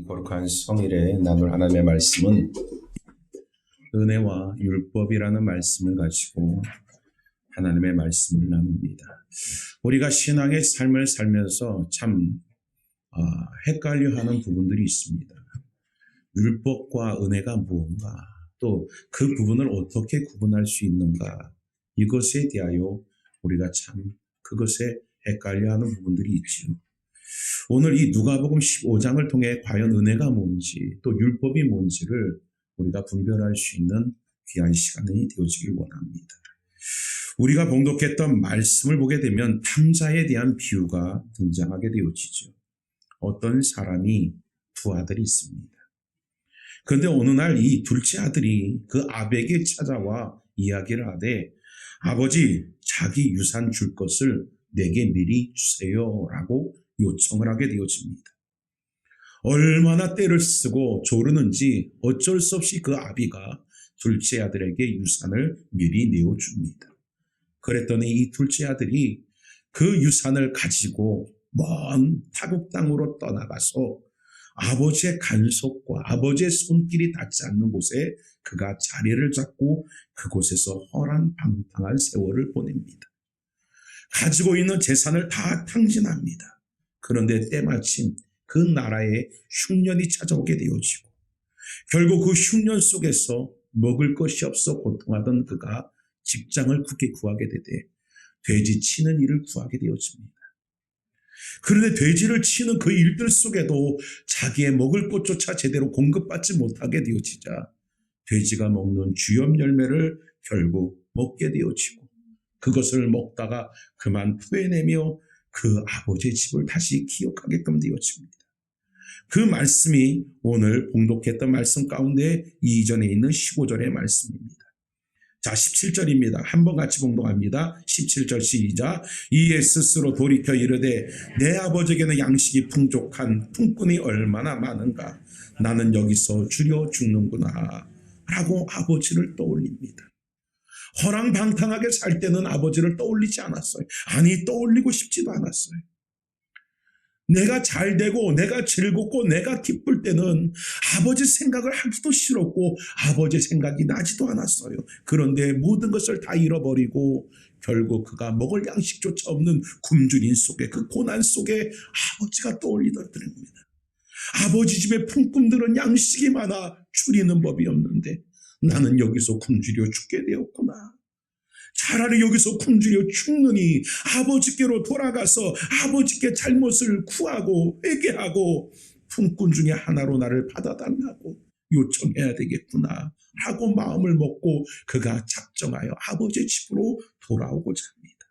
거룩한 성일에 나눌 하나님의 말씀은 은혜와 율법이라는 말씀을 가지고 하나님의 말씀을 나눕니다. 우리가 신앙의 삶을 살면서 참 헷갈려하는 부분들이 있습니다. 율법과 은혜가 무언가, 또 그 부분을 어떻게 구분할 수 있는가, 이것에 대하여 우리가 참 그것에 헷갈려하는 부분들이 있지요. 오늘 이 누가복음 15장을 통해 과연 은혜가 뭔지 또 율법이 뭔지를 우리가 분별할 수 있는 귀한 시간이 되어지길 원합니다. 우리가 봉독했던 말씀을 보게 되면 탕자에 대한 비유가 등장하게 되어지죠. 어떤 사람이 두 아들이 있습니다. 그런데 어느 날 이 둘째 아들이 그 아버지에게 찾아와 이야기를 하되, 아버지, 자기 유산 줄 것을 내게 미리 주세요라고 요청을 하게 되어집니다. 얼마나 떼를 쓰고 조르는지 어쩔 수 없이 그 아비가 둘째 아들에게 유산을 미리 내어줍니다. 그랬더니 이 둘째 아들이 그 유산을 가지고 먼 타국 땅으로 떠나가서 아버지의 간섭과 아버지의 손길이 닿지 않는 곳에 그가 자리를 잡고 그곳에서 허랑방탕한 세월을 보냅니다. 가지고 있는 재산을 다 탕진합니다. 그런데 때마침 그 나라에 흉년이 찾아오게 되어지고, 결국 그 흉년 속에서 먹을 것이 없어 고통하던 그가 직장을 굳게 구하게 되되 돼지 치는 일을 구하게 되어집니다. 그런데 돼지를 치는 그 일들 속에도 자기의 먹을 것조차 제대로 공급받지 못하게 되어지자 돼지가 먹는 주염 열매를 결국 먹게 되어지고, 그것을 먹다가 그만 토해내며 그 아버지의 집을 다시 기억하게끔 되어집니다. 그 말씀이 오늘 봉독했던 말씀 가운데 이전에 있는 15절의 말씀입니다. 자, 17절입니다. 한번 같이 봉독합니다. 17절 시작. 이에 스스로 돌이켜 이르되, 내 아버지에게는 양식이 풍족한 품꾼이 얼마나 많은가, 나는 여기서 줄여 죽는구나 라고 아버지를 떠올립니다. 허랑방탕하게 살 때는 아버지를 떠올리지 않았어요. 아니, 떠올리고 싶지도 않았어요. 내가 잘 되고 내가 즐겁고 내가 기쁠 때는 아버지 생각을 하기도 싫었고 아버지 생각이 나지도 않았어요. 그런데 모든 것을 다 잃어버리고 결국 그가 먹을 양식조차 없는 굶주림 속에, 그 고난 속에 아버지가 떠올리더라는 겁니다. 아버지 집에 품꾼들은 양식이 많아 줄이는 법이 없는데 나는 여기서 굶주려 죽게 되었구나. 차라리 여기서 굶주려 죽느니 아버지께로 돌아가서 아버지께 잘못을 구하고 회개하고 품꾼 중에 하나로 나를 받아달라고 요청해야 되겠구나 하고 마음을 먹고 그가 작정하여 아버지의 집으로 돌아오고자 합니다.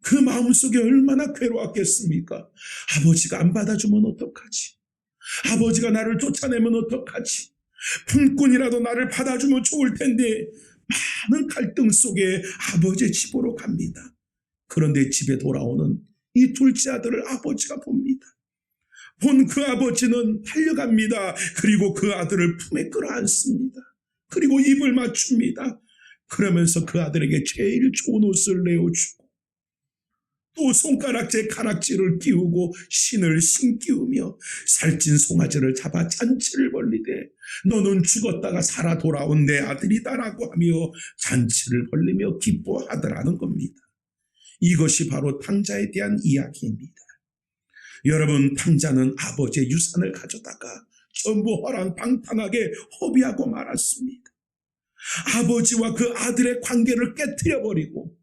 그 마음속에 얼마나 괴로웠겠습니까? 아버지가 안 받아주면 어떡하지? 아버지가 나를 쫓아내면 어떡하지? 품꾼이라도 나를 받아주면 좋을 텐데 많은 갈등 속에 아버지의 집으로 갑니다. 그런데 집에 돌아오는 이 둘째 아들을 아버지가 봅니다. 본 그 아버지는 달려갑니다. 그리고 그 아들을 품에 끌어안습니다. 그리고 입을 맞춥니다. 그러면서 그 아들에게 제일 좋은 옷을 내어주고 또 손가락째 가락지를 끼우고 신을 신기우며 살찐 송아지를 잡아 잔치를 벌리되, 너는 죽었다가 살아 돌아온 내 아들이다라고 하며 잔치를 벌리며 기뻐하더라는 겁니다. 이것이 바로 탕자에 대한 이야기입니다. 여러분, 탕자는 아버지의 유산을 가져다가 전부 허랑방탕하게 허비하고 말았습니다. 아버지와 그 아들의 관계를 깨트려버리고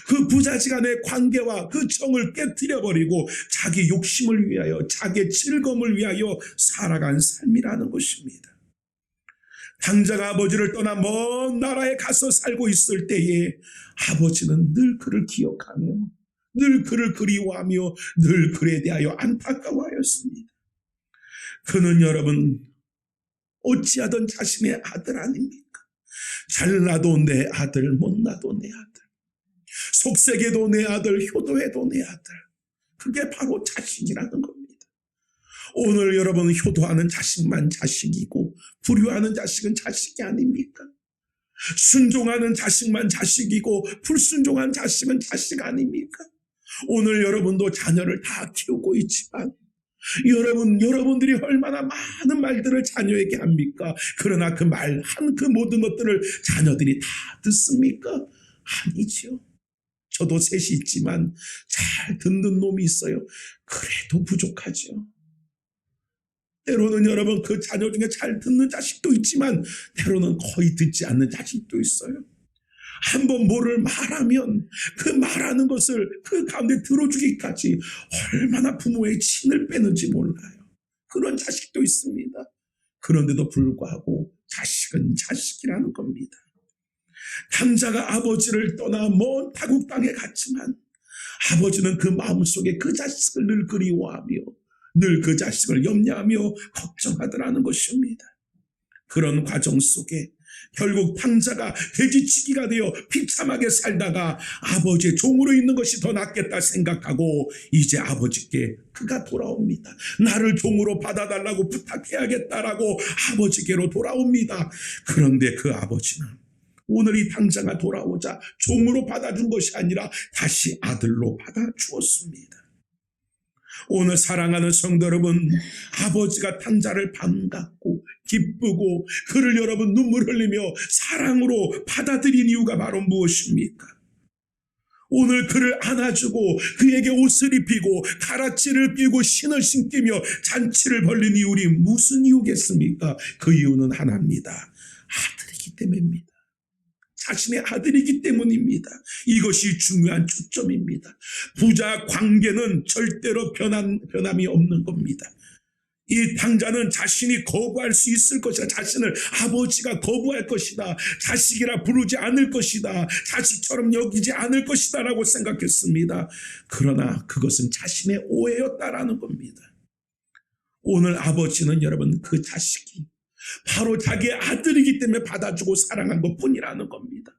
그 부자지간의 관계와 그 정을 깨트려버리고 자기 욕심을 위하여, 자기의 즐거움을 위하여 살아간 삶이라는 것입니다. 탕자가 아버지를 떠나 먼 나라에 가서 살고 있을 때에 아버지는 늘 그를 기억하며 늘 그를 그리워하며 늘 그에 대하여 안타까워하였습니다. 그는 여러분, 어찌하던 자신의 아들 아닙니까? 잘나도 내 아들, 못나도 내 아들, 속색에도 내 아들, 효도해도 내 아들. 그게 바로 자식이라는 겁니다. 오늘 여러분, 효도하는 자식만 자식이고 불효하는 자식은 자식이 아닙니까? 순종하는 자식만 자식이고 불순종한 자식은 자식 아닙니까? 오늘 여러분도 자녀를 다 키우고 있지만 여러분들이 얼마나 많은 말들을 자녀에게 합니까? 그러나 그 모든 것들을 자녀들이 다 듣습니까? 아니죠. 저도 셋이 있지만 잘 듣는 놈이 있어요. 그래도 부족하죠. 때로는 여러분 그 자녀 중에 잘 듣는 자식도 있지만 때로는 거의 듣지 않는 자식도 있어요. 한번 뭐를 말하면 그 말하는 것을 그 가운데 들어주기까지 얼마나 부모의 진을 빼는지 몰라요. 그런 자식도 있습니다. 그런데도 불구하고 자식은 자식이라는 겁니다. 탕자가 아버지를 떠나 먼 타국 땅에 갔지만 아버지는 그 마음속에 그 자식을 늘 그리워하며 늘 그 자식을 염려하며 걱정하더라는 것입니다. 그런 과정 속에 결국 탕자가 돼지치기가 되어 비참하게 살다가 아버지의 종으로 있는 것이 더 낫겠다 생각하고 이제 아버지께 그가 돌아옵니다. 나를 종으로 받아달라고 부탁해야겠다라고 아버지께로 돌아옵니다. 그런데 그 아버지는 오늘 이 탕자가 돌아오자 종으로 받아준 것이 아니라 다시 아들로 받아주었습니다. 오늘 사랑하는 성도 여러분, 아버지가 탕자를 반갑고 기쁘고 그를 여러분 눈물 흘리며 사랑으로 받아들인 이유가 바로 무엇입니까? 오늘 그를 안아주고 그에게 옷을 입히고 가라치를 끼고 신을 신기며 잔치를 벌린 이유이 무슨 이유겠습니까? 그 이유는 하나입니다. 아들이기 때문입니다. 자신의 아들이기 때문입니다. 이것이 중요한 초점입니다. 부자 관계는 절대로 변함이 없는 겁니다. 이 탕자는 자신이 거부할 수 있을 것이다. 자신을 아버지가 거부할 것이다. 자식이라 부르지 않을 것이다. 자식처럼 여기지 않을 것이다 라고 생각했습니다. 그러나 그것은 자신의 오해였다라는 겁니다. 오늘 아버지는 여러분 그 자식이 바로 자기의 아들이기 때문에 받아주고 사랑한 것뿐이라는 겁니다.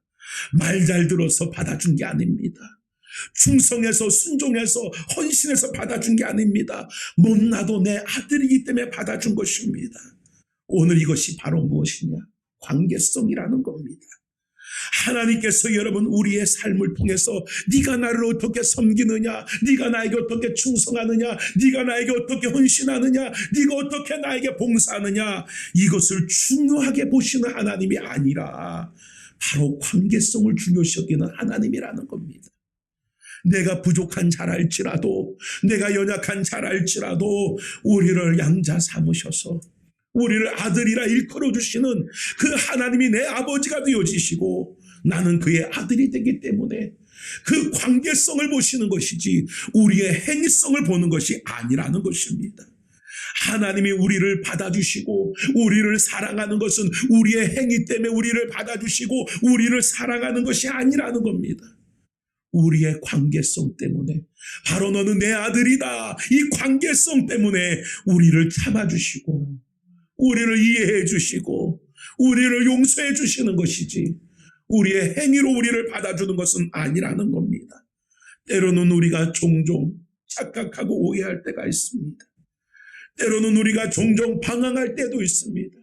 말 잘 들어서 받아준 게 아닙니다. 충성해서 순종해서 헌신해서 받아준 게 아닙니다. 못나도 내 아들이기 때문에 받아준 것입니다. 오늘 이것이 바로 무엇이냐? 관계성이라는 겁니다. 하나님께서 여러분 우리의 삶을 통해서 네가 나를 어떻게 섬기느냐, 네가 나에게 어떻게 충성하느냐, 네가 나에게 어떻게 헌신하느냐, 네가 어떻게 나에게 봉사하느냐, 이것을 중요하게 보시는 하나님이 아니라 바로 관계성을 중요시 여기는 하나님이라는 겁니다. 내가 부족한 잘 알지라도, 내가 연약한 잘 알지라도 우리를 양자 삼으셔서 우리를 아들이라 일컬어 주시는 그 하나님이 내 아버지가 되어지시고 나는 그의 아들이 되기 때문에 그 관계성을 보시는 것이지 우리의 행위성을 보는 것이 아니라는 것입니다. 하나님이 우리를 받아주시고 우리를 사랑하는 것은 우리의 행위 때문에 우리를 받아주시고 우리를 사랑하는 것이 아니라는 겁니다. 우리의 관계성 때문에, 바로 너는 내 아들이다, 이 관계성 때문에 우리를 참아주시고 우리를 이해해 주시고 우리를 용서해 주시는 것이지 우리의 행위로 우리를 받아주는 것은 아니라는 겁니다. 때로는 우리가 종종 착각하고 오해할 때가 있습니다. 때로는 우리가 종종 방황할 때도 있습니다.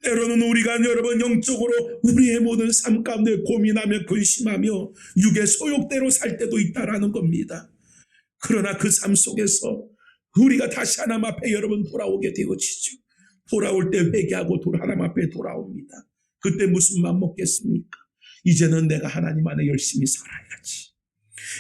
때로는 우리가 여러분 영적으로 우리의 모든 삶 가운데 고민하며 근심하며 육의 소욕대로 살 때도 있다라는 겁니다. 그러나 그 삶 속에서 우리가 다시 하나님 앞에 여러분 돌아오게 되어지죠. 돌아올 때 회개하고 하나님 앞에 돌아옵니다. 그때 무슨 맘 먹겠습니까? 이제는 내가 하나님 안에 열심히 살아야지.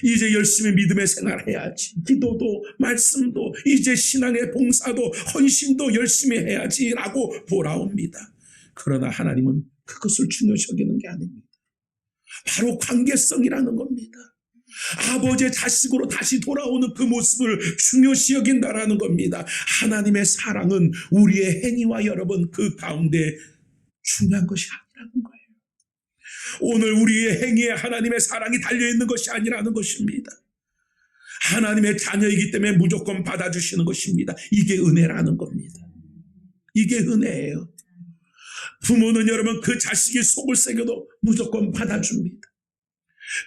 이제 열심히 믿음의 생활해야지. 기도도 말씀도 이제 신앙의 봉사도 헌신도 열심히 해야지 라고 돌아옵니다. 그러나 하나님은 그것을 중요시 여기는 게 아닙니다. 바로 관계성이라는 겁니다. 아버지의 자식으로 다시 돌아오는 그 모습을 중요시 여긴다라는 겁니다. 하나님의 사랑은 우리의 행위와 여러분 그 가운데 중요한 것이 아니라는 거예요. 오늘 우리의 행위에 하나님의 사랑이 달려있는 것이 아니라는 것입니다. 하나님의 자녀이기 때문에 무조건 받아주시는 것입니다. 이게 은혜라는 겁니다. 이게 은혜예요. 부모는 여러분 그 자식이 속을 새겨도 무조건 받아줍니다.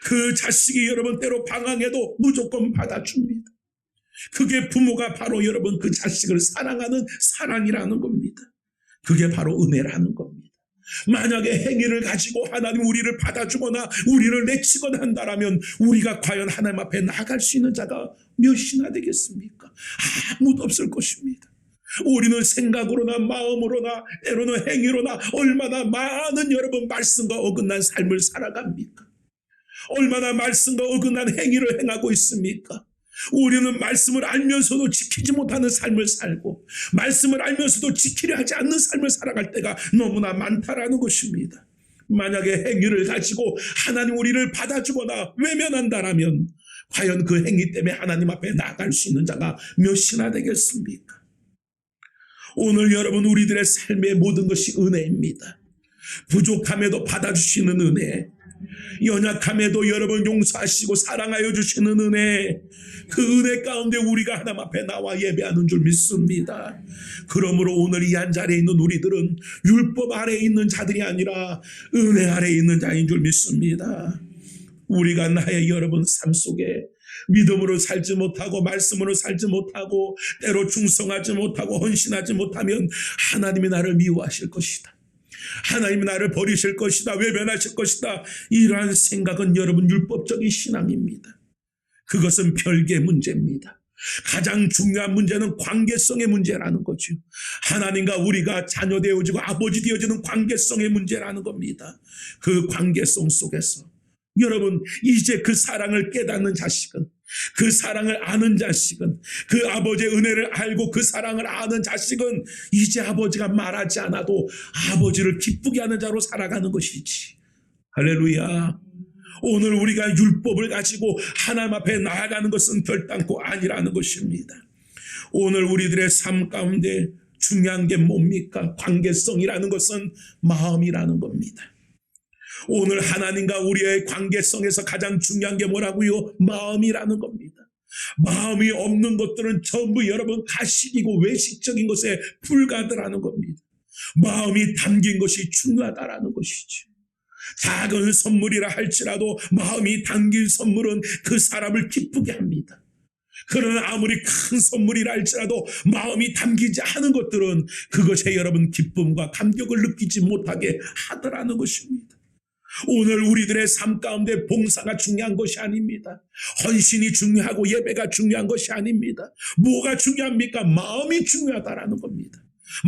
그 자식이 여러분 때로 방황해도 무조건 받아줍니다. 그게 부모가 바로 여러분 그 자식을 사랑하는 사랑이라는 겁니다. 그게 바로 은혜라는 겁니다. 만약에 행위를 가지고 하나님 우리를 받아주거나 우리를 내치거나 한다면 우리가 과연 하나님 앞에 나갈 수 있는 자가 몇이나 되겠습니까? 아무도 없을 것입니다. 우리는 생각으로나 마음으로나 때로는 행위로나 얼마나 많은 여러분 말씀과 어긋난 삶을 살아갑니까? 얼마나 말씀과 어긋난 행위를 행하고 있습니까? 우리는 말씀을 알면서도 지키지 못하는 삶을 살고 말씀을 알면서도 지키려 하지 않는 삶을 살아갈 때가 너무나 많다라는 것입니다. 만약에 행위를 가지고 하나님 우리를 받아주거나 외면한다라면 과연 그 행위 때문에 하나님 앞에 나갈 수 있는 자가 몇이나 되겠습니까? 오늘 여러분 우리들의 삶의 모든 것이 은혜입니다. 부족함에도 받아주시는 은혜, 연약함에도 여러분 용서하시고 사랑하여 주시는 은혜, 그 은혜 가운데 우리가 하나님 앞에 나와 예배하는 줄 믿습니다. 그러므로 오늘 이 한 자리에 있는 우리들은 율법 아래에 있는 자들이 아니라 은혜 아래에 있는 자인 줄 믿습니다. 우리가 나의 여러분 삶 속에 믿음으로 살지 못하고 말씀으로 살지 못하고 때로 충성하지 못하고 헌신하지 못하면 하나님이 나를 미워하실 것이다, 하나님이 나를 버리실 것이다, 외면하실 것이다, 이러한 생각은 여러분 율법적인 신앙입니다. 그것은 별개의 문제입니다. 가장 중요한 문제는 관계성의 문제라는 거죠. 하나님과 우리가 자녀 되어지고 아버지 되어지는 관계성의 문제라는 겁니다. 그 관계성 속에서 여러분 이제 그 사랑을 깨닫는 자식은, 그 사랑을 아는 자식은, 그 아버지의 은혜를 알고 그 사랑을 아는 자식은 이제 아버지가 말하지 않아도 아버지를 기쁘게 하는 자로 살아가는 것이지. 할렐루야. 오늘 우리가 율법을 가지고 하나님 앞에 나아가는 것은 결단코 아니라는 것입니다. 오늘 우리들의 삶 가운데 중요한 게 뭡니까? 관계성이라는 것은 마음이라는 겁니다. 오늘 하나님과 우리의 관계성에서 가장 중요한 게 뭐라고요? 마음이라는 겁니다. 마음이 없는 것들은 전부 여러분 가식이고 외식적인 것에 불과하다라는 겁니다. 마음이 담긴 것이 중요하다라는 것이죠. 작은 선물이라 할지라도 마음이 담긴 선물은 그 사람을 기쁘게 합니다. 그러나 아무리 큰 선물이라 할지라도 마음이 담기지 않은 것들은 그것에 여러분 기쁨과 감격을 느끼지 못하게 하더라는 것입니다. 오늘 우리들의 삶 가운데 봉사가 중요한 것이 아닙니다. 헌신이 중요하고 예배가 중요한 것이 아닙니다. 뭐가 중요합니까? 마음이 중요하다라는 겁니다.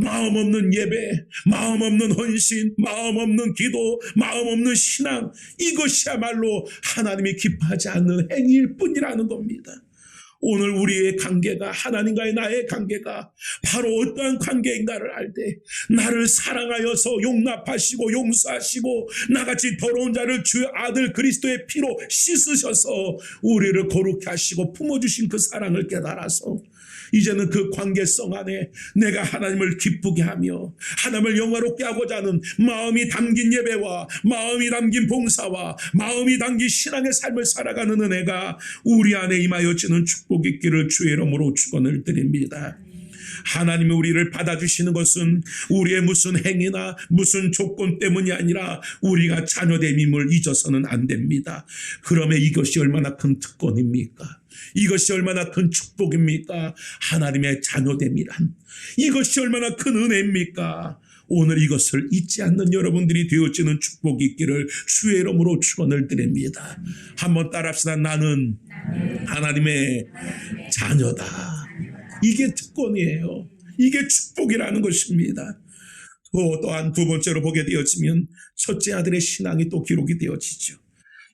마음 없는 예배, 마음 없는 헌신, 마음 없는 기도, 마음 없는 신앙, 이것이야말로 하나님이 기뻐하지 않는 행위일 뿐이라는 겁니다. 오늘 우리의 관계가, 하나님과의 나의 관계가 바로 어떠한 관계인가를 알 때 나를 사랑하여서 용납하시고 용서하시고 나같이 더러운 자를 주의 아들 그리스도의 피로 씻으셔서 우리를 거룩히 하시고 품어주신 그 사랑을 깨달아서 이제는 그 관계성 안에 내가 하나님을 기쁘게 하며 하나님을 영화롭게 하고자 하는 마음이 담긴 예배와 마음이 담긴 봉사와 마음이 담긴 신앙의 삶을 살아가는 은혜가 우리 안에 임하여지는 축복이 있기를 주의 이름으로 축원을 드립니다. 하나님이 우리를 받아주시는 것은 우리의 무슨 행위나 무슨 조건 때문이 아니라 우리가 자녀됨임을 잊어서는 안 됩니다. 그러면 이것이 얼마나 큰 특권입니까? 이것이 얼마나 큰 축복입니까? 하나님의 자녀됨이란 이것이 얼마나 큰 은혜입니까? 오늘 이것을 잊지 않는 여러분들이 되어지는 축복이 있기를 주의 이름으로 축원을 드립니다. 한번 따라합시다. 나는 하나님의 자녀다. 이게 특권이에요. 이게 축복이라는 것입니다. 또한 두 번째로 보게 되어지면 첫째 아들의 신앙이 또 기록이 되어지죠.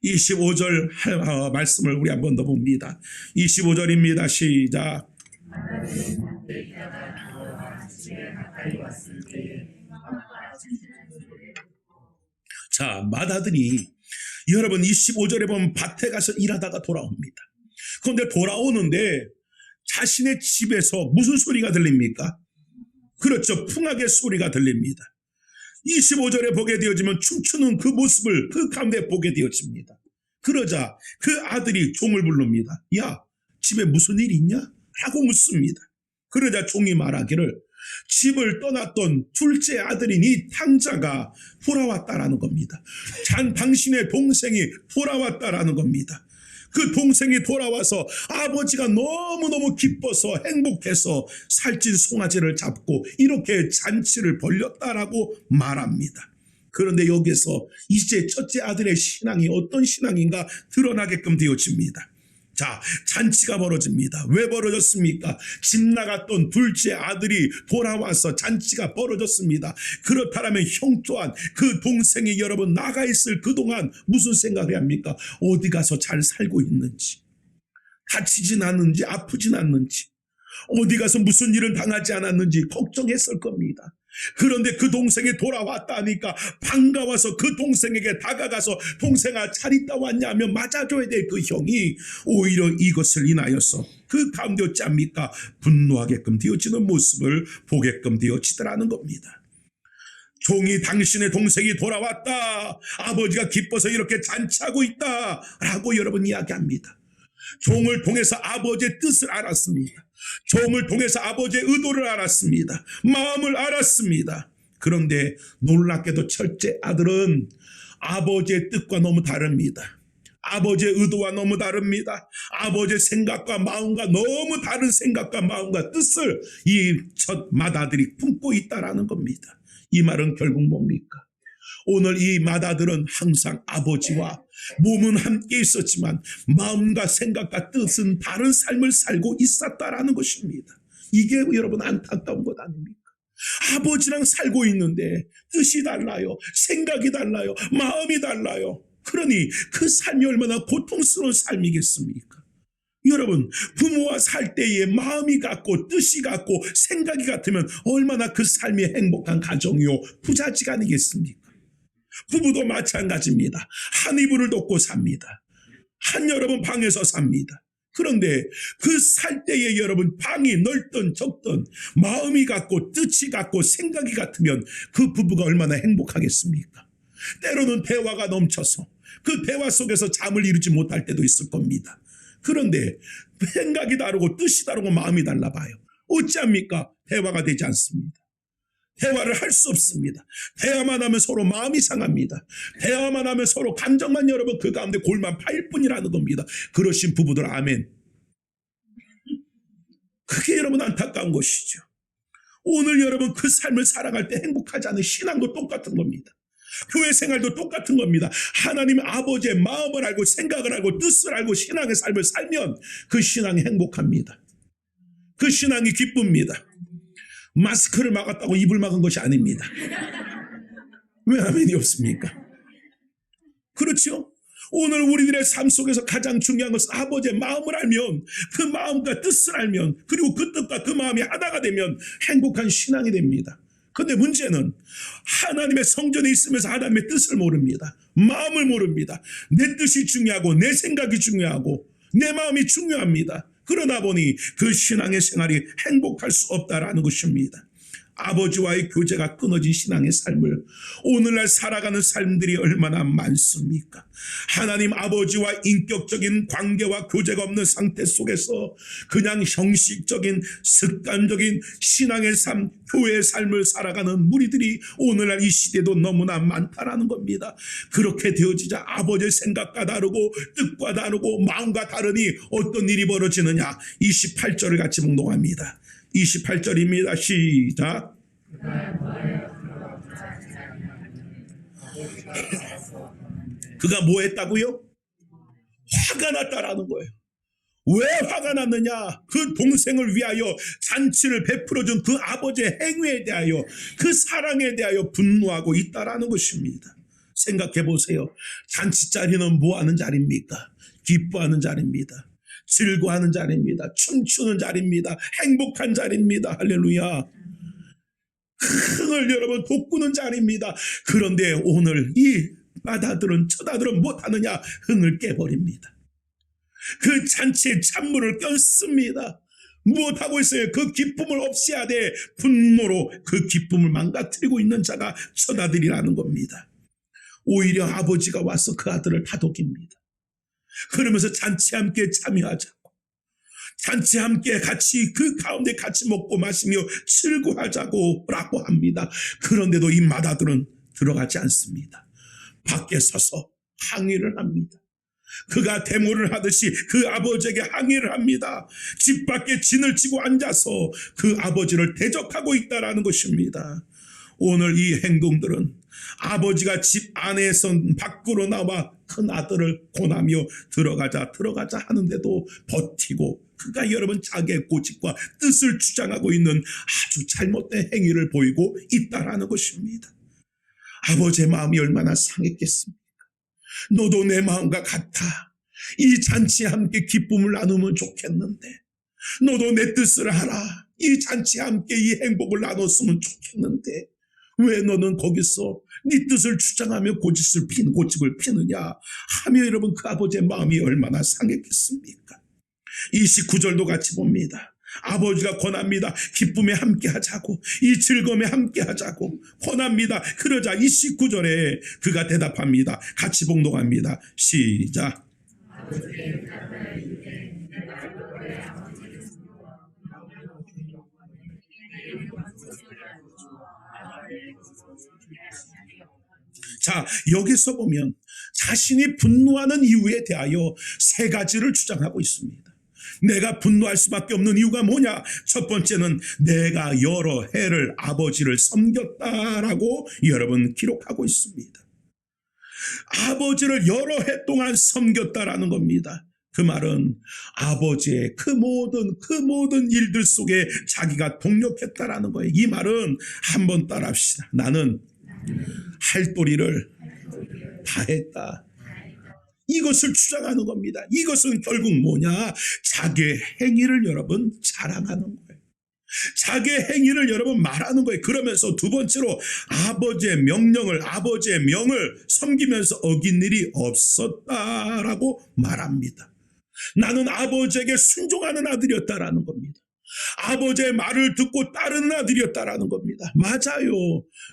25절 말씀을 우리 한 번 더 봅니다. 25절입니다. 시작. 자, 맏아들이 여러분 25절에 보면 밭에 가서 일하다가 돌아옵니다. 그런데 돌아오는데 자신의 집에서 무슨 소리가 들립니까? 그렇죠. 풍악의 소리가 들립니다. 25절에 보게 되어지면 춤추는 그 모습을 그 가운데 보게 되어집니다. 그러자 그 아들이 종을 부릅니다. 야, 집에 무슨 일 있냐? 라고 묻습니다. 그러자 종이 말하기를 집을 떠났던 둘째 아들인 이 탕자가 돌아왔다라는 겁니다. 당신의 동생이 돌아왔다라는 겁니다. 그 동생이 돌아와서 아버지가 너무너무 기뻐서 행복해서 살찐 송아지를 잡고 이렇게 잔치를 벌였다라고 말합니다. 그런데 여기서 이제 첫째 아들의 신앙이 어떤 신앙인가 드러나게끔 되어집니다. 자, 잔치가 벌어집니다. 왜 벌어졌습니까? 집 나갔던 둘째 아들이 돌아와서 잔치가 벌어졌습니다. 그렇다면 형 또한 그 동생이 여러분 나가 있을 그동안 무슨 생각을 합니까? 어디 가서 잘 살고 있는지, 다치진 않는지, 아프진 않는지, 어디 가서 무슨 일을 당하지 않았는지 걱정했을 겁니다. 그런데 그 동생이 돌아왔다 하니까 반가워서 그 동생에게 다가가서 동생아 잘 있다 왔냐 하면 맞아줘야 될 그 형이 오히려 이것을 인하여서 그 가운데 어찌합니까? 분노하게끔 되어지는 모습을 보게끔 되어지더라는 겁니다. 종이 당신의 동생이 돌아왔다, 아버지가 기뻐서 이렇게 잔치하고 있다 라고 여러분 이야기합니다. 종을 통해서 아버지의 뜻을 알았습니다. 종을 통해서 아버지의 의도를 알았습니다. 마음을 알았습니다. 그런데 놀랍게도 첫째 아들은 아버지의 뜻과 너무 다릅니다. 아버지의 의도와 너무 다릅니다. 아버지의 생각과 마음과 너무 다른 생각과 마음과 뜻을 이 첫 맏아들이 품고 있다라는 겁니다. 이 말은 결국 뭡니까? 오늘 이 맏아들은 항상 아버지와 몸은 함께 있었지만 마음과 생각과 뜻은 다른 삶을 살고 있었다라는 것입니다. 이게 여러분 안타까운 것 아닙니까? 아버지랑 살고 있는데 뜻이 달라요. 생각이 달라요. 마음이 달라요. 그러니 그 삶이 얼마나 고통스러운 삶이겠습니까? 여러분, 부모와 살 때에 마음이 같고 뜻이 같고 생각이 같으면 얼마나 그 삶이 행복한 가정이요 부자지간이겠습니까? 부부도 마찬가지입니다. 한 이불을 덮고 삽니다. 한 여러분 방에서 삽니다. 그런데 그 살 때에 여러분 방이 넓든 적든 마음이 같고 뜻이 같고 생각이 같으면 그 부부가 얼마나 행복하겠습니까? 때로는 대화가 넘쳐서 그 대화 속에서 잠을 이루지 못할 때도 있을 겁니다. 그런데 생각이 다르고 뜻이 다르고 마음이 달라 봐요. 어찌합니까? 대화가 되지 않습니다. 대화를 할 수 없습니다. 대화만 하면 서로 마음이 상합니다. 대화만 하면 서로 감정만 여러분 그 가운데 골만 파일 뿐이라는 겁니다. 그러신 부부들 아멘. 그게 여러분 안타까운 것이죠. 오늘 여러분 그 삶을 살아갈 때 행복하지 않은 신앙도 똑같은 겁니다. 교회 생활도 똑같은 겁니다. 하나님 아버지의 마음을 알고 생각을 알고 뜻을 알고 신앙의 삶을 살면 그 신앙이 행복합니다. 그 신앙이 기쁩니다. 마스크를 막았다고 입을 막은 것이 아닙니다. 왜 아멘이 없습니까? 그렇죠? 오늘 우리들의 삶 속에서 가장 중요한 것은 아버지의 마음을 알면 그 마음과 뜻을 알면 그리고 그 뜻과 그 마음이 하나가 되면 행복한 신앙이 됩니다. 그런데 문제는 하나님의 성전에 있으면서 하나님의 뜻을 모릅니다. 마음을 모릅니다. 내 뜻이 중요하고 내 생각이 중요하고 내 마음이 중요합니다. 그러다 보니 그 신앙의 생활이 행복할 수 없다라는 것입니다. 아버지와의 교제가 끊어진 신앙의 삶을 오늘날 살아가는 삶들이 얼마나 많습니까? 하나님 아버지와 인격적인 관계와 교제가 없는 상태 속에서 그냥 형식적인 습관적인 신앙의 삶, 교회의 삶을 살아가는 무리들이 오늘날 이 시대도 너무나 많다라는 겁니다. 그렇게 되어지자 아버지의 생각과 다르고 뜻과 다르고 마음과 다르니 어떤 일이 벌어지느냐? 28절을 같이 봉독합니다. 28절입니다. 시작. 그가 뭐 했다고요? 화가 났다라는 거예요. 왜 화가 났느냐? 그 동생을 위하여 잔치를 베풀어준 그 아버지의 행위에 대하여 그 사랑에 대하여 분노하고 있다라는 것입니다. 생각해 보세요. 잔치 자리는 뭐 하는 자리입니까? 기뻐하는 자리입니다. 즐거워하는 자리입니다. 춤추는 자리입니다. 행복한 자리입니다. 할렐루야. 흥을 여러분 돋구는 자리입니다. 그런데 오늘 이 맏아들은 첫아들은 못하느냐? 흥을 깨버립니다. 그 잔치에 찬물을 꼈습니다. 무엇하고 있어요? 그 기쁨을 없이 하되 분노로 그 기쁨을 망가뜨리고 있는 자가 첫아들이라는 겁니다. 오히려 아버지가 와서 그 아들을 다독입니다. 그러면서 잔치 함께 참여하자고, 잔치 함께 같이 그 가운데 같이 먹고 마시며 즐거워하자고 라고 합니다. 그런데도 이 맏아들은 들어가지 않습니다. 밖에 서서 항의를 합니다. 그가 데모를 하듯이 그 아버지에게 항의를 합니다. 집 밖에 진을 치고 앉아서 그 아버지를 대적하고 있다라는 것입니다. 오늘 이 행동들은 아버지가 집 안에서 밖으로 나와 큰 아들을 권하며 들어가자 하는데도 버티고, 그가 여러분 자기의 고집과 뜻을 주장하고 있는 아주 잘못된 행위를 보이고 있다라는 것입니다. 아버지의 마음이 얼마나 상했겠습니까? 너도 내 마음과 같아. 이 잔치에 함께 기쁨을 나누면 좋겠는데, 너도 내 뜻을 하라. 이 잔치에 함께 이 행복을 나눴으면 좋겠는데, 왜 너는 거기서 네 뜻을 주장하며 고집을 피느냐 하며 여러분, 그 아버지의 마음이 얼마나 상했겠습니까? 29절도 같이 봅니다. 아버지가 권합니다. 기쁨에 함께 하자고, 이 즐거움에 함께 하자고 권합니다. 그러자 29절에 그가 대답합니다. 같이 봉독합니다. 시작. 자, 여기서 보면 자신이 분노하는 이유에 대하여 세 가지를 주장하고 있습니다. 내가 분노할 수밖에 없는 이유가 뭐냐? 첫 번째는 내가 여러 해를 아버지를 섬겼다라고 여러분 기록하고 있습니다. 아버지를 여러 해 동안 섬겼다라는 겁니다. 그 말은 아버지의 그 모든 일들 속에 자기가 동력했다라는 거예요. 이 말은 한번 따라합시다. 나는 할 도리를 다 했다. 이것을 주장하는 겁니다. 이것은 결국 뭐냐? 자기의 행위를 여러분 자랑하는 거예요. 자기의 행위를 여러분 말하는 거예요. 그러면서 두 번째로 아버지의 명령을, 아버지의 명을 섬기면서 어긴 일이 없었다라고 말합니다. 나는 아버지에게 순종하는 아들이었다라는 겁니다. 아버지의 말을 듣고 따르는 아들이었다라는 겁니다. 맞아요.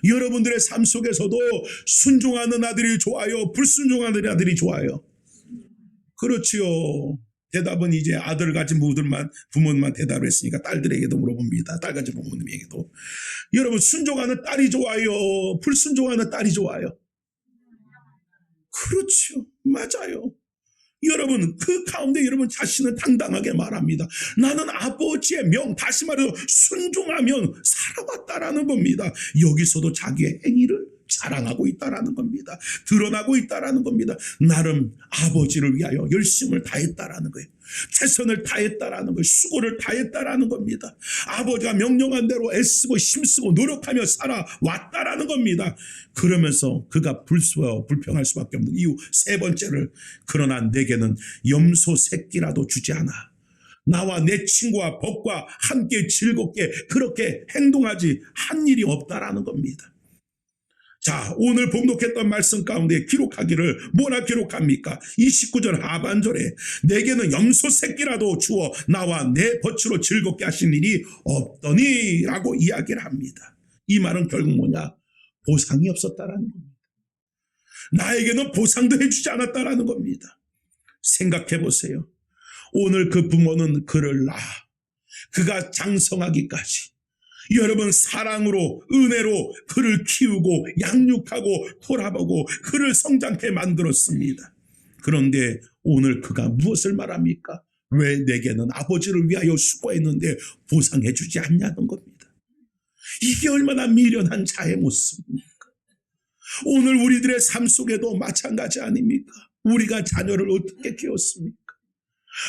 여러분들의 삶 속에서도 순종하는 아들이 좋아요? 불순종하는 아들이 좋아요? 그렇지요. 대답은 이제 아들 가진 부모님만 대답을 했으니까 딸들에게도 물어봅니다. 딸 가진 부모님에게도. 여러분, 순종하는 딸이 좋아요? 불순종하는 딸이 좋아요? 그렇죠. 맞아요. 여러분, 그 가운데 여러분 자신은 당당하게 말합니다. 나는 아버지의 명, 다시 말해서 순종하면 살아왔다라는 겁니다. 여기서도 자기의 행위를 자랑하고 있다라는 겁니다. 드러나고 있다라는 겁니다. 나름 아버지를 위하여 열심을 다했다라는 거예요. 최선을 다했다라는 거예요. 수고를 다했다라는 겁니다. 아버지가 명령한 대로 애쓰고 힘쓰고 노력하며 살아왔다라는 겁니다. 그러면서 그가 불평할 수밖에 없는 이유 세 번째를, 그러나 내게는 염소 새끼라도 주지 않아. 나와 내 친구와 벗과 함께 즐겁게 그렇게 행동하지 한 일이 없다라는 겁니다. 자, 오늘 봉독했던 말씀 가운데 기록하기를 뭐라 기록합니까? 29절 하반절에 내게는 염소 새끼라도 주어 나와 내 벗으로 즐겁게 하신 일이 없더니 라고 이야기를 합니다. 이 말은 결국 뭐냐? 보상이 없었다라는 겁니다. 나에게는 보상도 해주지 않았다라는 겁니다. 생각해 보세요. 오늘 그 부모는 그를 낳아 그가 장성하기까지 여러분 사랑으로 은혜로 그를 키우고 양육하고 돌아보고 그를 성장케 만들었습니다. 그런데 오늘 그가 무엇을 말합니까? 왜 내게는 아버지를 위하여 수고했는데 보상해 주지 않냐는 겁니다. 이게 얼마나 미련한 자의 모습입니까? 오늘 우리들의 삶 속에도 마찬가지 아닙니까? 우리가 자녀를 어떻게 키웠습니까?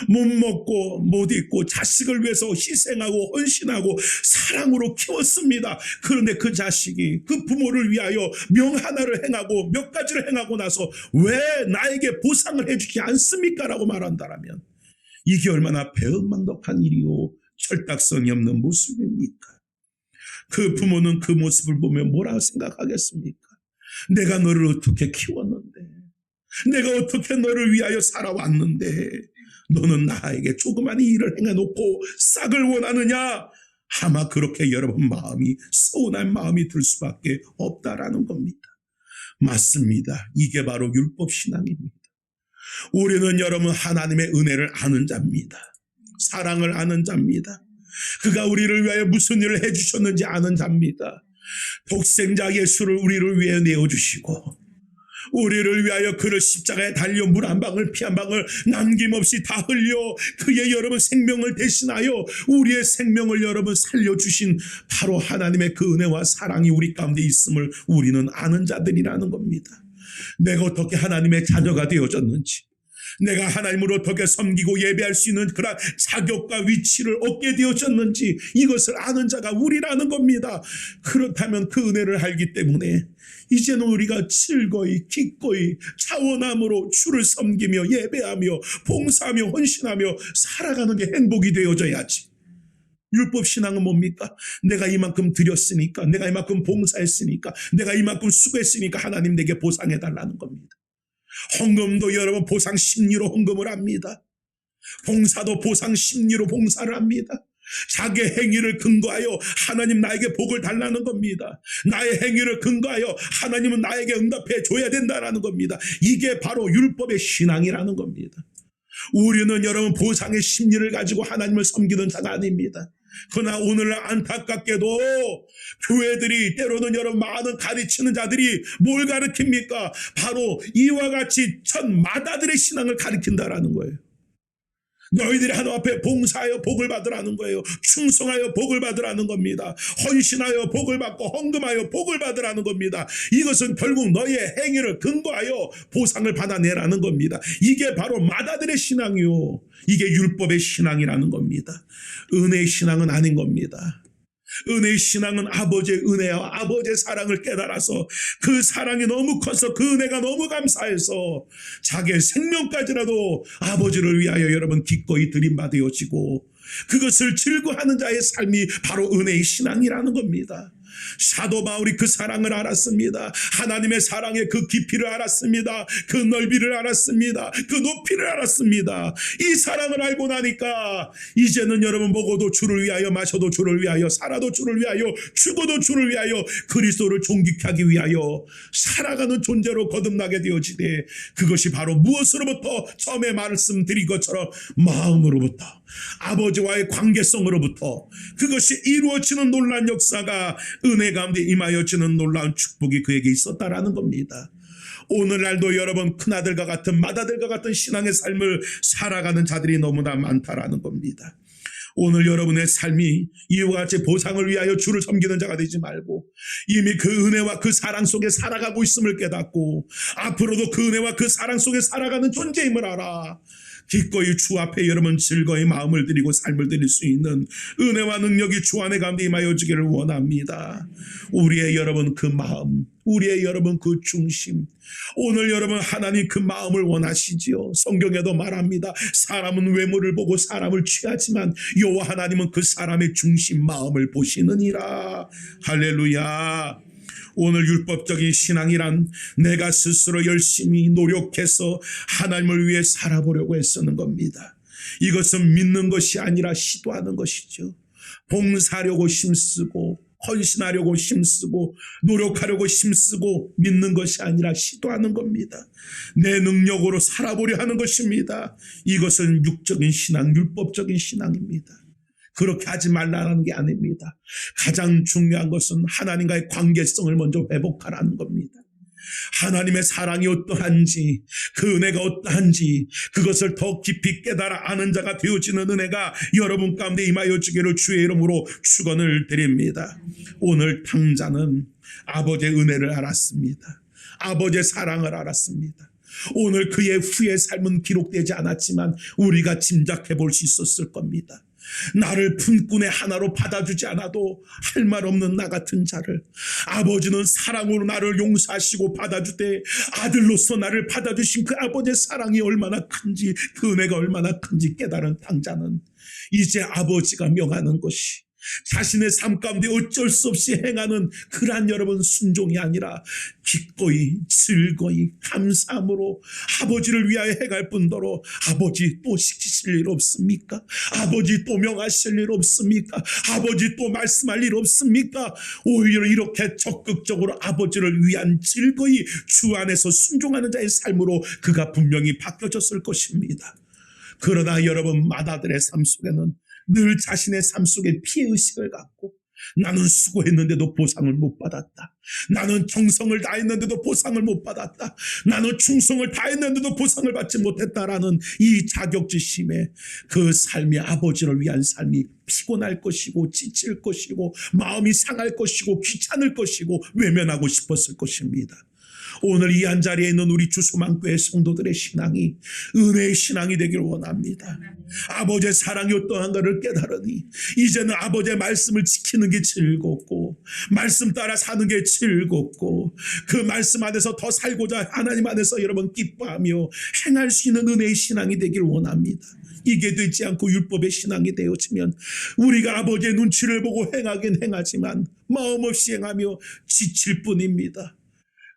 못 먹고 못 입고 자식을 위해서 희생하고 헌신하고 사랑으로 키웠습니다. 그런데 그 자식이 그 부모를 위하여 명 하나를 행하고 몇 가지를 행하고 나서 왜 나에게 보상을 해주지 않습니까? 라고 말한다면 이게 얼마나 배은망덕한 일이요 철딱선이 없는 모습입니까? 그 부모는 그 모습을 보면 뭐라고 생각하겠습니까? 내가 너를 어떻게 키웠는데, 내가 어떻게 너를 위하여 살아왔는데 너는 나에게 조그만 일을 행해놓고 싹을 원하느냐? 아마 그렇게 여러분 마음이 서운한 마음이 들 수밖에 없다라는 겁니다. 맞습니다. 이게 바로 율법신앙입니다. 우리는 여러분 하나님의 은혜를 아는 자입니다. 사랑을 아는 자입니다. 그가 우리를 위하여 무슨 일을 해주셨는지 아는 자입니다. 독생자 예수를 우리를 위해 내어주시고 우리를 위하여 그를 십자가에 달려 물 한 방울 피 한 방울 남김없이 다 흘려 그의 여러분 생명을 대신하여 우리의 생명을 여러분 살려주신 바로 하나님의 그 은혜와 사랑이 우리 가운데 있음을 우리는 아는 자들이라는 겁니다. 내가 어떻게 하나님의 자녀가 되어졌는지, 내가 하나님을 어떻게 섬기고 예배할 수 있는 그런 자격과 위치를 얻게 되어졌는지 이것을 아는 자가 우리라는 겁니다. 그렇다면 그 은혜를 알기 때문에 이제는 우리가 즐거이 기꺼이 차원함으로 주를 섬기며 예배하며 봉사하며 헌신하며 살아가는 게 행복이 되어져야지. 율법신앙은 뭡니까? 내가 이만큼 드렸으니까, 내가 이만큼 봉사했으니까, 내가 이만큼 수고했으니까 하나님 내게 보상해달라는 겁니다. 헌금도 여러분 보상 심리로 헌금을 합니다. 봉사도 보상 심리로 봉사를 합니다. 자기의 행위를 근거하여 하나님 나에게 복을 달라는 겁니다. 나의 행위를 근거하여 하나님은 나에게 응답해 줘야 된다는 겁니다. 이게 바로 율법의 신앙이라는 겁니다. 우리는 여러분 보상의 심리를 가지고 하나님을 섬기는 자가 아닙니다. 그러나 오늘날 안타깝게도 교회들이 때로는 여러분 많은 가르치는 자들이 뭘 가르칩니까? 바로 이와 같이 전 마다들의 신앙을 가르친다라는 거예요. 너희들이 하나님 앞에 봉사하여 복을 받으라는 거예요. 충성하여 복을 받으라는 겁니다. 헌신하여 복을 받고 헌금하여 복을 받으라는 겁니다. 이것은 결국 너희의 행위를 근거하여 보상을 받아내라는 겁니다. 이게 바로 마다들의 신앙이요, 이게 율법의 신앙이라는 겁니다. 은혜의 신앙은 아닌 겁니다. 은혜의 신앙은 아버지의 은혜와 아버지의 사랑을 깨달아서 그 사랑이 너무 커서 그 은혜가 너무 감사해서 자기의 생명까지라도 아버지를 위하여 여러분 기꺼이 드림받으어지고 그것을 즐거워하는 자의 삶이 바로 은혜의 신앙이라는 겁니다. 사도 바울이 그 사랑을 알았습니다. 하나님의 사랑의 그 깊이를 알았습니다. 그 넓이를 알았습니다. 그 높이를 알았습니다. 이 사랑을 알고 나니까 이제는 여러분 먹어도 주를 위하여, 마셔도 주를 위하여, 살아도 주를 위하여, 죽어도 주를 위하여, 그리스도를 존귀케 하기 위하여 살아가는 존재로 거듭나게 되어지되, 그것이 바로 무엇으로부터 처음에 말씀드린 것처럼 마음으로부터, 아버지와의 관계성으로부터 그것이 이루어지는 놀라운 역사가 은혜 가운데 임하여지는 놀라운 축복이 그에게 있었다라는 겁니다. 오늘날도 여러분 큰아들과 같은 맏아들과 같은 신앙의 삶을 살아가는 자들이 너무나 많다라는 겁니다. 오늘 여러분의 삶이 이와 같이 보상을 위하여 주를 섬기는 자가 되지 말고 이미 그 은혜와 그 사랑 속에 살아가고 있음을 깨닫고 앞으로도 그 은혜와 그 사랑 속에 살아가는 존재임을 알아 기꺼이 주 앞에 여러분 즐거이 마음을 드리고 삶을 드릴 수 있는 은혜와 능력이 주 안에 가운데 임하여지기를 원합니다. 우리의 여러분 그 마음, 우리의 여러분 그 중심, 오늘 여러분 하나님 그 마음을 원하시지요. 성경에도 말합니다. 사람은 외모를 보고 사람을 취하지만 여호와 하나님은 그 사람의 중심 마음을 보시느니라. 할렐루야. 오늘 율법적인 신앙이란 내가 스스로 열심히 노력해서 하나님을 위해 살아보려고 애쓰는 겁니다. 이것은 믿는 것이 아니라 시도하는 것이죠. 봉사하려고 힘쓰고 헌신하려고 힘쓰고 노력하려고 힘쓰고 믿는 것이 아니라 시도하는 겁니다. 내 능력으로 살아보려 하는 것입니다. 이것은 육적인 신앙, 율법적인 신앙입니다. 그렇게 하지 말라는 게 아닙니다. 가장 중요한 것은 하나님과의 관계성을 먼저 회복하라는 겁니다. 하나님의 사랑이 어떠한지, 그 은혜가 어떠한지 그것을 더 깊이 깨달아 아는 자가 되어지는 은혜가 여러분 가운데 임하여지기를 주의 이름으로 축원을 드립니다. 오늘 탕자는 아버지의 은혜를 알았습니다. 아버지의 사랑을 알았습니다. 오늘 그의 후의 삶은 기록되지 않았지만 우리가 짐작해 볼 수 있었을 겁니다. 나를 품꾼의 하나로 받아주지 않아도 할 말 없는 나 같은 자를 아버지는 사랑으로 나를 용서하시고 받아주되 아들로서 나를 받아주신 그 아버지의 사랑이 얼마나 큰지, 그 은혜가 얼마나 큰지 깨달은 탕자는 이제 아버지가 명하는 것이 자신의 삶 가운데 어쩔 수 없이 행하는 그러한 여러분 순종이 아니라 기꺼이 즐거이 감사함으로 아버지를 위하여 행할 뿐더러 아버지 또 시키실 일 없습니까? 아버지 또 명하실 일 없습니까? 아버지 또 말씀할 일 없습니까? 오히려 이렇게 적극적으로 아버지를 위한 즐거이 주 안에서 순종하는 자의 삶으로 그가 분명히 바뀌어졌을 것입니다. 그러나 여러분 맏아들의 삶 속에는 늘 자신의 삶 속에 피해의식을 갖고 나는 수고했는데도 보상을 못 받았다. 나는 정성을 다했는데도 보상을 못 받았다. 나는 충성을 다했는데도 보상을 받지 못했다라는 이 자격지심에 그 삶이 아버지를 위한 삶이 피곤할 것이고 지칠 것이고 마음이 상할 것이고 귀찮을 것이고 외면하고 싶었을 것입니다. 오늘 이 한자리에 있는 우리 주소만교회 성도들의 신앙이 은혜의 신앙이 되기를 원합니다. 아버지의 사랑이 어떠한가를 깨달으니 이제는 아버지의 말씀을 지키는 게 즐겁고 말씀 따라 사는 게 즐겁고 그 말씀 안에서 더 살고자 하나님 안에서 여러분 기뻐하며 행할 수 있는 은혜의 신앙이 되기를 원합니다. 이게 되지 않고 율법의 신앙이 되어지면 우리가 아버지의 눈치를 보고 행하긴 행하지만 마음 없이 행하며 지칠 뿐입니다.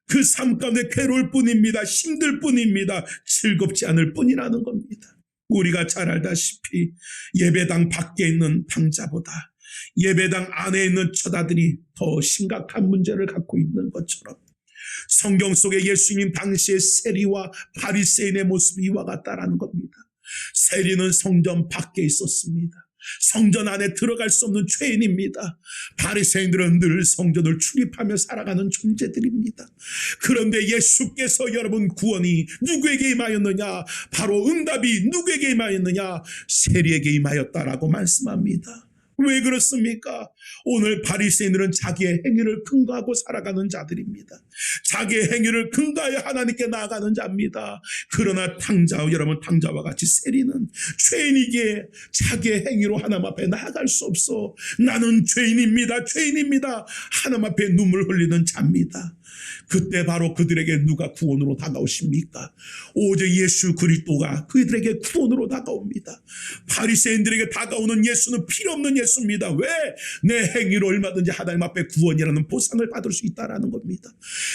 그 삶 가운데 괴로울 뿐입니다. 힘들 뿐입니다. 즐겁지 않을 뿐이라는 겁니다. 우리가 잘 알다시피 예배당 밖에 있는 당자보다 예배당 안에 있는 처자들이 더 심각한 문제를 갖고 있는 것처럼 성경 속에 예수님 당시의 세리와 바리새인의 모습이 이와 같다라는 겁니다. 세리는 성전 밖에 있었습니다. 성전 안에 들어갈 수 없는 죄인입니다. 바리새인들은 늘 성전을 출입하며 살아가는 존재들입니다. 그런데 예수께서 여러분 구원이 누구에게 임하였느냐? 바로 응답이 누구에게 임하였느냐? 세리에게 임하였다라고 말씀합니다. 왜 그렇습니까? 오늘 바리새인들은 자기의 행위를 근거하고 살아가는 자들입니다. 자기의 행위를 근거하여 하나님께 나아가는 자입니다. 그러나 여러분 탕자와 같이 세리는 죄인이기에 자기의 행위로 하나님 앞에 나아갈 수 없어. 나는 죄인입니다. 하나님 앞에 눈물 흘리는 자입니다. 그때 바로 그들에게 누가 구원으로 다가오십니까? 오직 예수 그리스도가 그들에게 구원으로 다가옵니다. 바리새인들에게 다가오는 예수는 필요 없는 예수입니다. 왜? 내 행위로 얼마든지 하나님 앞에 구원이라는 보상을 받을 수 있다는 겁니다.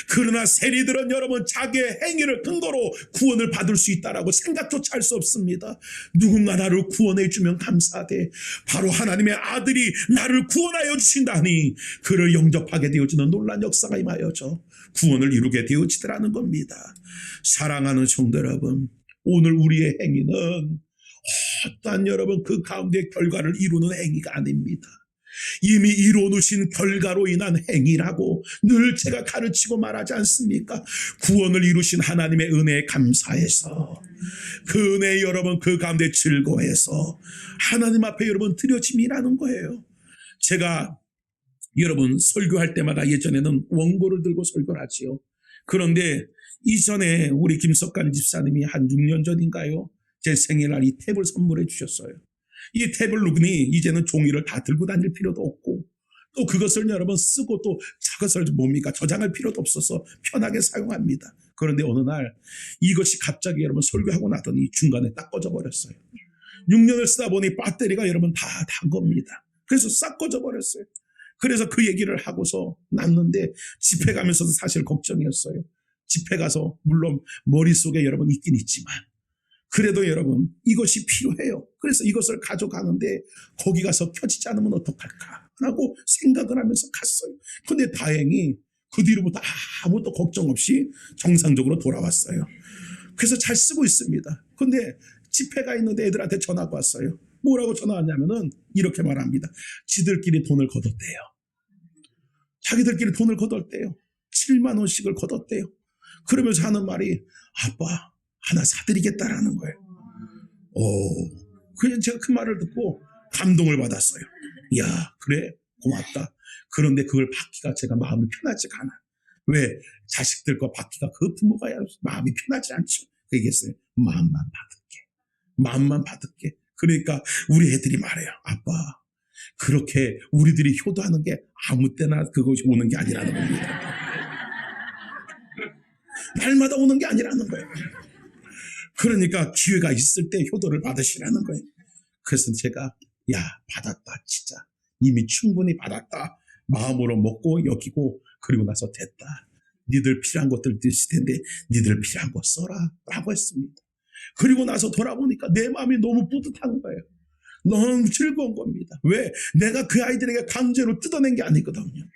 그러나 세리들은 여러분 자기의 행위를 근거로 구원을 받을 수 있다라고 생각조차 할 수 없습니다. 누군가 나를 구원해 주면 감사하되 바로 하나님의 아들이 나를 구원하여 주신다니 그를 영접하게 되어지는 놀라운 역사가 임하여져 구원을 이루게 되어지더라는 겁니다. 사랑하는 성도 여러분, 오늘 우리의 행위는 어떠한 여러분 그 가운데 결과를 이루는 행위가 아닙니다. 이미 이루어놓으신 결과로 인한 행위라고 늘 제가 가르치고 말하지 않습니까? 구원을 이루신 하나님의 은혜에 감사해서 그 은혜 여러분 그 가운데 즐거워해서 하나님 앞에 여러분 드려짐이라는 거예요. 제가 여러분 설교할 때마다 예전에는 원고를 들고 설교를 하지요. 그런데 이전에 우리 김석관 집사님이 한 6년 전인가요? 제 생일날 이 탭을 선물해 주셨어요. 이 탭을 누구니 이제는 종이를 다 들고 다닐 필요도 없고 또 그것을 여러분 쓰고 또 저것을 저장할 필요도 없어서 편하게 사용합니다. 그런데 어느 날 이것이 갑자기 여러분 설교하고 나더니 중간에 딱 꺼져 버렸어요. 6년을 쓰다 보니 배터리가 여러분 다 단 겁니다. 그래서 싹 꺼져 버렸어요. 그래서 그 얘기를 하고서 났는데 집회 가면서도 사실 걱정이었어요. 집회 가서 물론 머릿속에 여러분 있긴 있지만 그래도 여러분 이것이 필요해요. 그래서 이것을 가져가는데 거기 가서 켜지지 않으면 어떡할까 라고 생각을 하면서 갔어요. 근데 다행히 그 뒤로부터 아무것도 걱정 없이 정상적으로 돌아왔어요. 그래서 잘 쓰고 있습니다. 근데 집회가 있는데 애들한테 전화가 왔어요. 뭐라고 전화 왔냐면은 이렇게 말합니다. 지들끼리 돈을 걷었대요. 자기들끼리 돈을 걷었대요. 7만 원씩을 걷었대요. 그러면서 하는 말이 아빠 하나 사드리겠다라는 거예요. 그래서 제가 그 말을 듣고 감동을 받았어요. 야 그래 고맙다. 그런데 그걸 받기가 제가 마음이 편하지가 않아. 왜? 자식들과 받기가 그 부모가 마음이 편하지 않죠. 그 얘기했어요. 마음만 받을게. 그러니까 우리 애들이 말해요. 아빠 그렇게 우리들이 효도하는 게 아무 때나 그것이 오는 게 아니라는 겁니다. 날마다 오는 게 아니라는 거예요. 그러니까 기회가 있을 때 효도를 받으시라는 거예요. 그래서 제가 받았다 진짜 이미 충분히 받았다 마음으로 먹고 여기고 그리고 나서 됐다. 니들 필요한 것들 있을 텐데 니들 필요한 거 써라 라고 했습니다. 그리고 나서 돌아보니까 내 마음이 너무 뿌듯한 거예요. 너무 즐거운 겁니다. 왜? 내가 그 아이들에게 강제로 뜯어낸 게 아니거든요.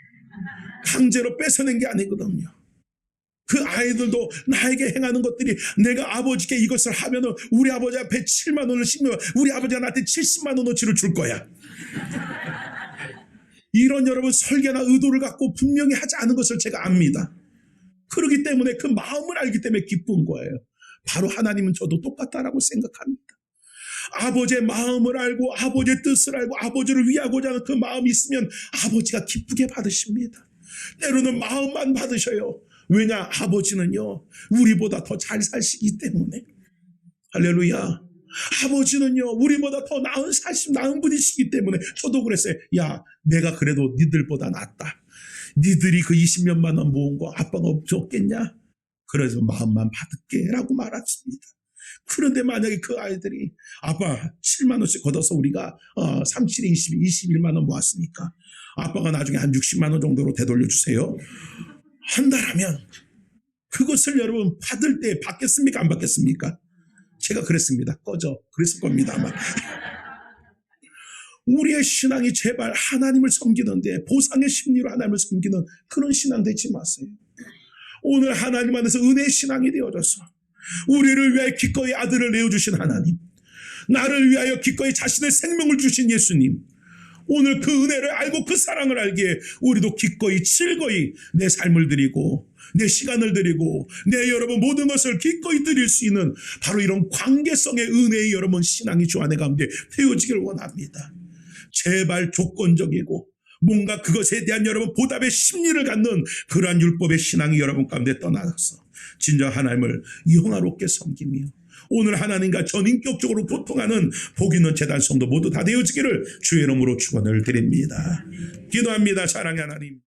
강제로 뺏어낸 게 아니거든요. 그 아이들도 나에게 행하는 것들이 내가 아버지께 이것을 하면은 우리 아버지 앞에 7만 원을 씹으면 우리 아버지가 나한테 70만 원어치를 줄 거야. 이런 여러분 설계나 의도를 갖고 분명히 하지 않은 것을 제가 압니다. 그렇기 때문에 그 마음을 알기 때문에 기쁜 거예요. 바로 하나님은 저도 똑같다라고 생각합니다. 아버지의 마음을 알고 아버지의 뜻을 알고 아버지를 위하고자 하는 그 마음이 있으면 아버지가 기쁘게 받으십니다. 때로는 마음만 받으셔요. 왜냐? 아버지는요 우리보다 더 잘 사시기 때문에. 할렐루야. 아버지는요 우리보다 더 나은 분이시기 때문에. 저도 그랬어요. 야, 내가 그래도 니들보다 낫다. 니들이 그 20몇만 원 모은 거 아빠가 없었겠냐? 그래서 마음만 받을게 라고 말했습니다. 그런데 만약에 그 아이들이 아빠 7만 원씩 걷어서 우리가 37에 21만 원 모았으니까 아빠가 나중에 한 60만 원 정도로 되돌려 주세요 한다라면 그것을 여러분 받을 때 받겠습니까? 안 받겠습니까? 제가 그랬습니다. 꺼져. 그랬을 겁니다 아마. 우리의 신앙이 제발 하나님을 섬기는데 보상의 심리로 하나님을 섬기는 그런 신앙 되지 마세요. 오늘 하나님 안에서 은혜의 신앙이 되어져서 우리를 위하여 기꺼이 아들을 내어주신 하나님, 나를 위하여 기꺼이 자신의 생명을 주신 예수님, 오늘 그 은혜를 알고 그 사랑을 알기에 우리도 기꺼이 즐거이 내 삶을 드리고 내 시간을 드리고 내 여러분 모든 것을 기꺼이 드릴 수 있는 바로 이런 관계성의 은혜의 여러분 신앙이 주 안에 가운데 되어지길 원합니다. 제발 조건적이고 뭔가 그것에 대한 여러분 보답의 심리를 갖는 그러한 율법의 신앙이 여러분 가운데 떠나서 진정 하나님을 영화롭게 섬기며 오늘 하나님과 전인격적으로 고통하는 복 있는 재단 성도 모두 다 되어지기를 주의 이름으로 축원을 드립니다. 기도합니다. 사랑의 하나님.